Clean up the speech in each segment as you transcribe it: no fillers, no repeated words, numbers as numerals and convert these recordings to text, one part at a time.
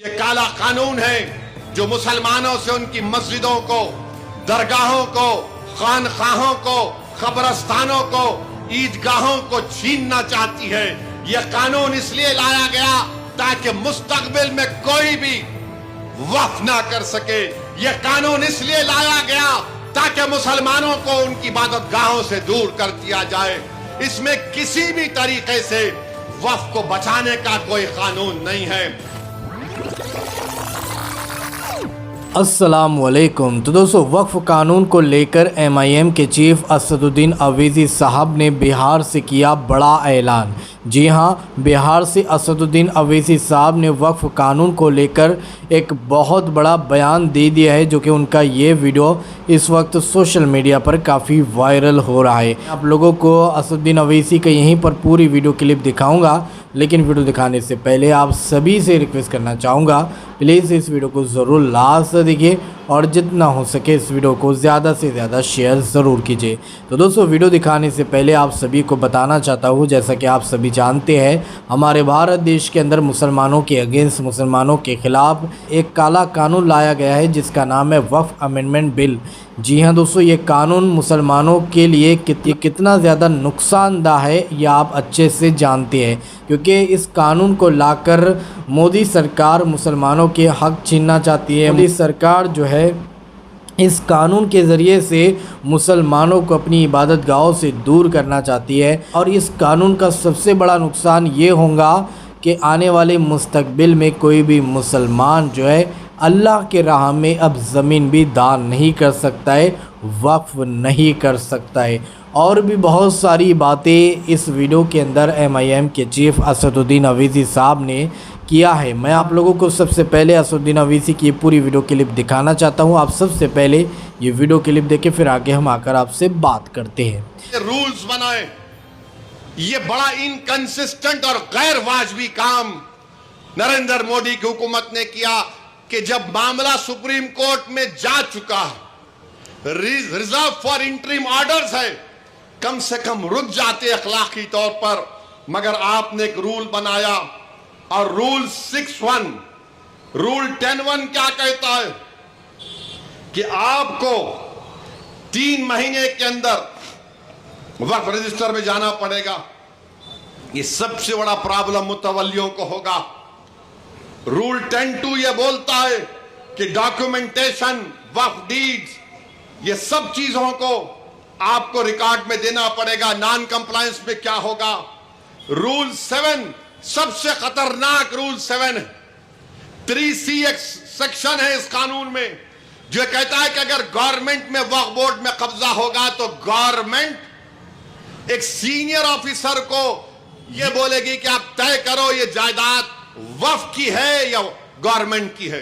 ये काला कानून है जो मुसलमानों से उनकी मस्जिदों को, दरगाहों को, खानखाहों को, कब्रस्तानों को, ईदगाहों को छीनना चाहती है। यह कानून इसलिए लाया गया ताकि मुस्तकबिल में कोई भी वक्फ ना कर सके। यह कानून इसलिए लाया गया ताकि मुसलमानों को उनकी इबादतगाहों से दूर कर दिया जाए। इसमें किसी भी तरीके से वक्फ को बचाने का कोई कानून नहीं है। अस्सलाम वालेकुम। तो दोस्तों, वक्फ कानून को लेकर MIM के चीफ असदुद्दीन अवैसी साहब ने बिहार से किया बड़ा ऐलान। जी हां, बिहार से असदुद्दीन अवैसी साहब ने वक्फ कानून को लेकर एक बहुत बड़ा बयान दे दिया है, जो कि उनका ये वीडियो इस वक्त सोशल मीडिया पर काफ़ी वायरल हो रहा है। आप लोगों को असदुद्दीन अवैसी का यहीं पर पूरी वीडियो क्लिप दिखाऊंगा, लेकिन वीडियो दिखाने से पहले आप सभी से रिक्वेस्ट करना चाहूँगा, प्लीज़ इस वीडियो को ज़रूर लास्ट देखिए और जितना हो सके इस वीडियो को ज़्यादा से ज़्यादा शेयर ज़रूर कीजिए। तो दोस्तों, वीडियो दिखाने से पहले आप सभी को बताना चाहता हूँ, जैसा कि आप सभी जानते हैं, हमारे भारत देश के अंदर मुसलमानों के अगेंस्ट, मुसलमानों के ख़िलाफ़ एक काला कानून लाया गया है जिसका नाम है वक्फ अमेंडमेंट बिल। जी हाँ दोस्तों, ये कानून मुसलमानों के लिए कितना ज़्यादा नुकसानदायक है यह आप अच्छे से जानते हैं, क्योंकि इस कानून को लाकर मोदी सरकार मुसलमानों के हक छीनना चाहती है। मोदी सरकार जो है इस कानून के ज़रिए से मुसलमानों को अपनी इबादतगाहों से दूर करना चाहती है। और इस कानून का सबसे बड़ा नुकसान ये होगा कि आने वाले मुस्तकबिल में कोई भी मुसलमान जो है अल्लाह के राह में अब ज़मीन भी दान नहीं कर सकता है, वक्फ नहीं कर सकता है। और भी बहुत सारी बातें इस वीडियो के अंदर MIM के चीफ असदुद्दीन अवैसी साहब ने किया है। मैं आप लोगों को सबसे पहले असदुद्दीन अवैसी की पूरी वीडियो क्लिप दिखाना चाहता हूं। आप सबसे पहले ये वीडियो क्लिप देखें, फिर आगे हम आकर आपसे बात करते हैं। रूल्स बनाए, ये बड़ा इनकंसिस्टेंट और गैर वाजबी काम नरेंद्र मोदी की हुकूमत ने किया कि जब मामला सुप्रीम कोर्ट में जा चुका है, रिजर्व फॉर इंटरिम ऑर्डर्स है, कम से कम रुक जाते अखलाकी तौर पर। मगर आपने एक रूल बनाया और रूल 6(1), रूल 10(1) क्या कहता है कि आपको 3 महीने के अंदर वक्फ रजिस्टर में जाना पड़ेगा। ये सबसे बड़ा प्रॉब्लम मुतवल्लियों को होगा। रूल 10(2) ये बोलता है कि डॉक्यूमेंटेशन, वक्फ डीड्स, ये सब चीजों को आपको रिकॉर्ड में देना पड़ेगा। नॉन कंप्लायंस में क्या होगा? रूल 7 सबसे खतरनाक रूल 7 है। 3C एक सेक्शन है इस कानून में जो कहता है कि अगर गवर्नमेंट में वक्फ बोर्ड में कब्जा होगा तो गवर्नमेंट एक सीनियर ऑफिसर को यह बोलेगी कि आप तय करो ये जायदाद वक्फ की है या गवर्नमेंट की है।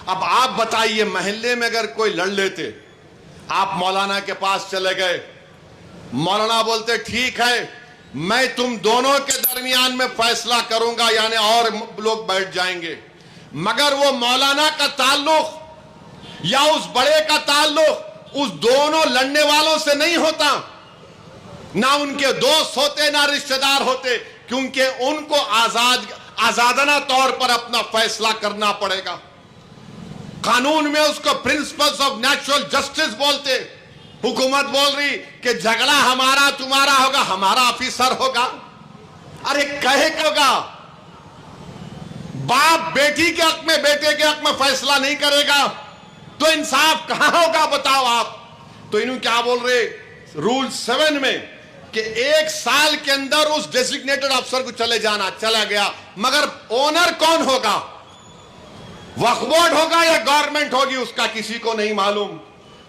अब आप बताइए, मोहल्ले में अगर कोई लड़ लेते, आप मौलाना के पास चले गए, मौलाना बोलते ठीक है मैं तुम दोनों के दरमियान में फैसला करूंगा, यानी और लोग बैठ जाएंगे, मगर वो मौलाना का ताल्लुक या उस बड़े का ताल्लुक उस दोनों लड़ने वालों से नहीं होता, ना उनके दोस्त होते ना रिश्तेदार होते, क्योंकि उनको आजादाना तौर पर अपना फैसला करना पड़ेगा। कानून में उसको प्रिंसिपल्स ऑफ नेचुरल जस्टिस बोलते। हुकूमत बोल रही कि झगड़ा हमारा तुम्हारा होगा, हमारा ऑफिसर होगा। अरे कहे क्या होगा? बाप बेटी के हक में, बेटे के हक में फैसला नहीं करेगा तो इंसाफ कहां होगा बताओ आप? तो इन्होंने क्या बोल रहे रूल 7 में कि 1 साल के अंदर उस डेजिग्नेटेड अफसर को चला गया, मगर ओनर कौन होगा? वक्फ बोर्ड होगा या गवर्नमेंट होगी, उसका किसी को नहीं मालूम।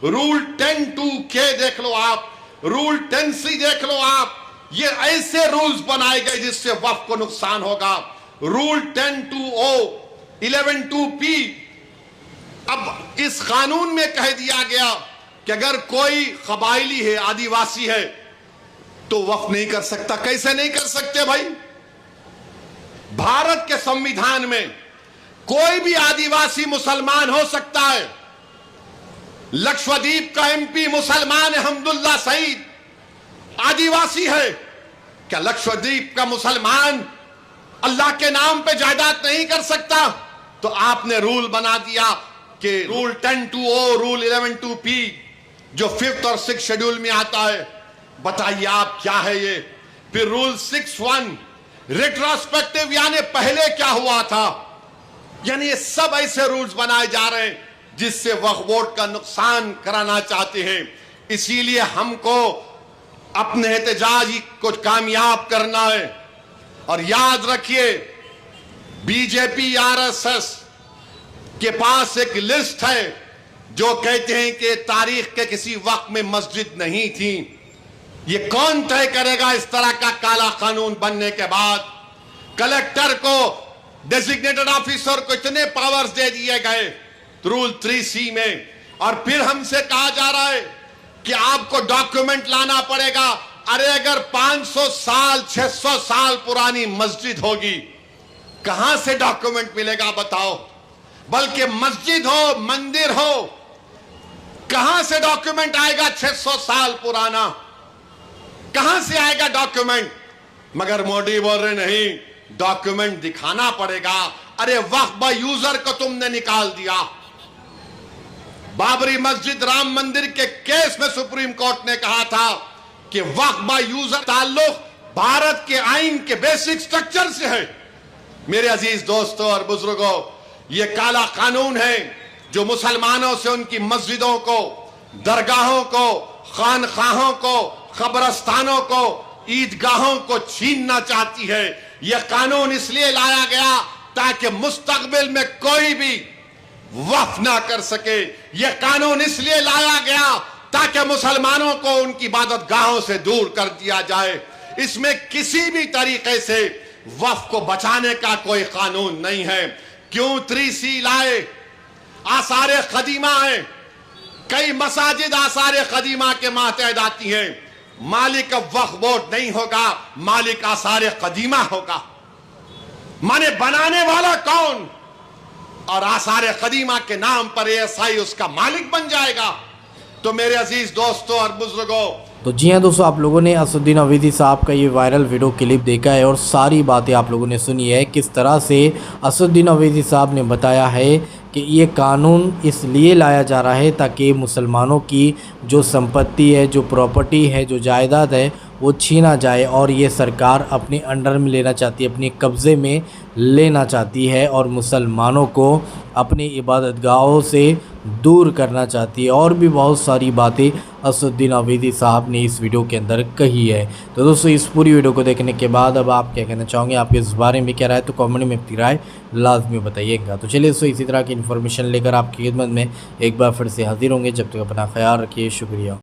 रूल 10(2) देख लो आप, रूल 10(C) देख लो आप। ये ऐसे रूल्स बनाए गए जिससे वक्फ को नुकसान होगा। Rule 10(2)O, 11(2)P। अब इस कानून में कह दिया गया कि अगर कोई कबायली है, आदिवासी है, तो वक्फ नहीं कर सकता। कैसे नहीं कर सकते भाई? भारत के संविधान में कोई भी आदिवासी मुसलमान हो सकता है। लक्षद्वीप का MP मुसलमान है, हमदुल्ला सईद आदिवासी है। क्या लक्षद्वीप का मुसलमान अल्लाह के नाम पे जायदाद नहीं कर सकता? तो आपने रूल बना दिया कि रूल 10(2)O, रूल 11(2)P जो 5th और 6th शेड्यूल में आता है। बताइए आप क्या है ये। फिर रूल 6(1) रिट्रोस्पेक्टिव, यानी पहले क्या हुआ था। यानी ये सब ऐसे रूल्स बनाए जा रहे हैं जिससे वक्फ बोर्ड का नुकसान कराना चाहते हैं। इसीलिए हमको अपने एहतजाज को कामयाब करना है। और याद रखिए, बीजेपी आरएसएस के पास एक लिस्ट है जो कहते हैं कि तारीख के किसी वक्त में मस्जिद नहीं थी। ये कौन तय करेगा इस तरह का काला कानून बनने के बाद। कलेक्टर को, डेजिग्नेटेड ऑफिसर को इतने पावर्स दे दिए गए रूल 3C में, और फिर हमसे कहा जा रहा है कि आपको डॉक्यूमेंट लाना पड़ेगा। अरे अगर 500 साल 600 साल पुरानी मस्जिद होगी, कहां से डॉक्यूमेंट मिलेगा बताओ। बल्कि मस्जिद हो, मंदिर हो, कहां से डॉक्यूमेंट आएगा 600 साल पुराना, कहां से आएगा डॉक्यूमेंट। मगर मोदी बोल रहे नहीं, डॉक्यूमेंट दिखाना पड़ेगा। अरे वक्फ यूजर को तुमने निकाल दिया। बाबरी मस्जिद, राम मंदिर के केस में सुप्रीम कोर्ट ने कहा था कि वक्फ यूजर ताल्लुक भारत के आइन के बेसिक स्ट्रक्चर से है। मेरे अजीज दोस्तों और बुजुर्गों, यह काला कानून है जो मुसलमानों से उनकी मस्जिदों को, दरगाहों को, खानखाहों को, कब्रस्तानों को, ईदगाहों को छीनना चाहती है। यह कानून इसलिए लाया गया ताकि मुस्तकबिल में कोई भी वक्फ ना कर सके। यह कानून इसलिए लाया गया ताकि मुसलमानों को उनकी इबादत गाहों से दूर कर दिया जाए। इसमें किसी भी तरीके से वक्फ को बचाने का कोई कानून नहीं है। क्यों 3C लाए? आसारे कदीमा है, कई मसाजिद आसारे कदीमा के मातहत आती हैं। मालिक अब वक्फ बोर्ड नहीं होगा, मालिक आसारे कदीमा होगा। माने बनाने वाला कौन? और आसारे कदीमा के नाम पर ASI उसका मालिक बन जाएगा। तो मेरे अजीज दोस्तों और बुजुर्गों, तो जी हाँ दोस्तों, आप लोगों ने असदुद्दीन अवैधी साहब का ये वायरल वीडियो क्लिप देखा है और सारी बातें आप लोगों ने सुनी है। किस तरह से असदुद्दीन अवैधी साहब ने बताया है कि ये कानून इसलिए लाया जा रहा है ताकि मुसलमानों की जो संपत्ति है, जो प्रॉपर्टी है, जो जायदाद है, वो छीना जाए और ये सरकार अपने अंडर में लेना चाहती है, अपने कब्ज़े में लेना चाहती है और मुसलमानों को अपनी इबादतगाहों से दूर करना चाहती है। और भी बहुत सारी बातें असदुद्दीन अवैधी साहब ने इस वीडियो के अंदर कही है। तो दोस्तों, इस पूरी वीडियो को देखने के बाद अब आप क्या कहना चाहोगे, आपके इस बारे में क्या राय, तो कमेंट में अपनी राय लाजमी बताइएगा। तो चलिए दोस्तों, इसी तरह की इन्फॉर्मेशन लेकर आपकी खिदमत में एक बार फिर से हाजिर होंगे। जब तक अपना ख्याल रखिए। शुक्रिया।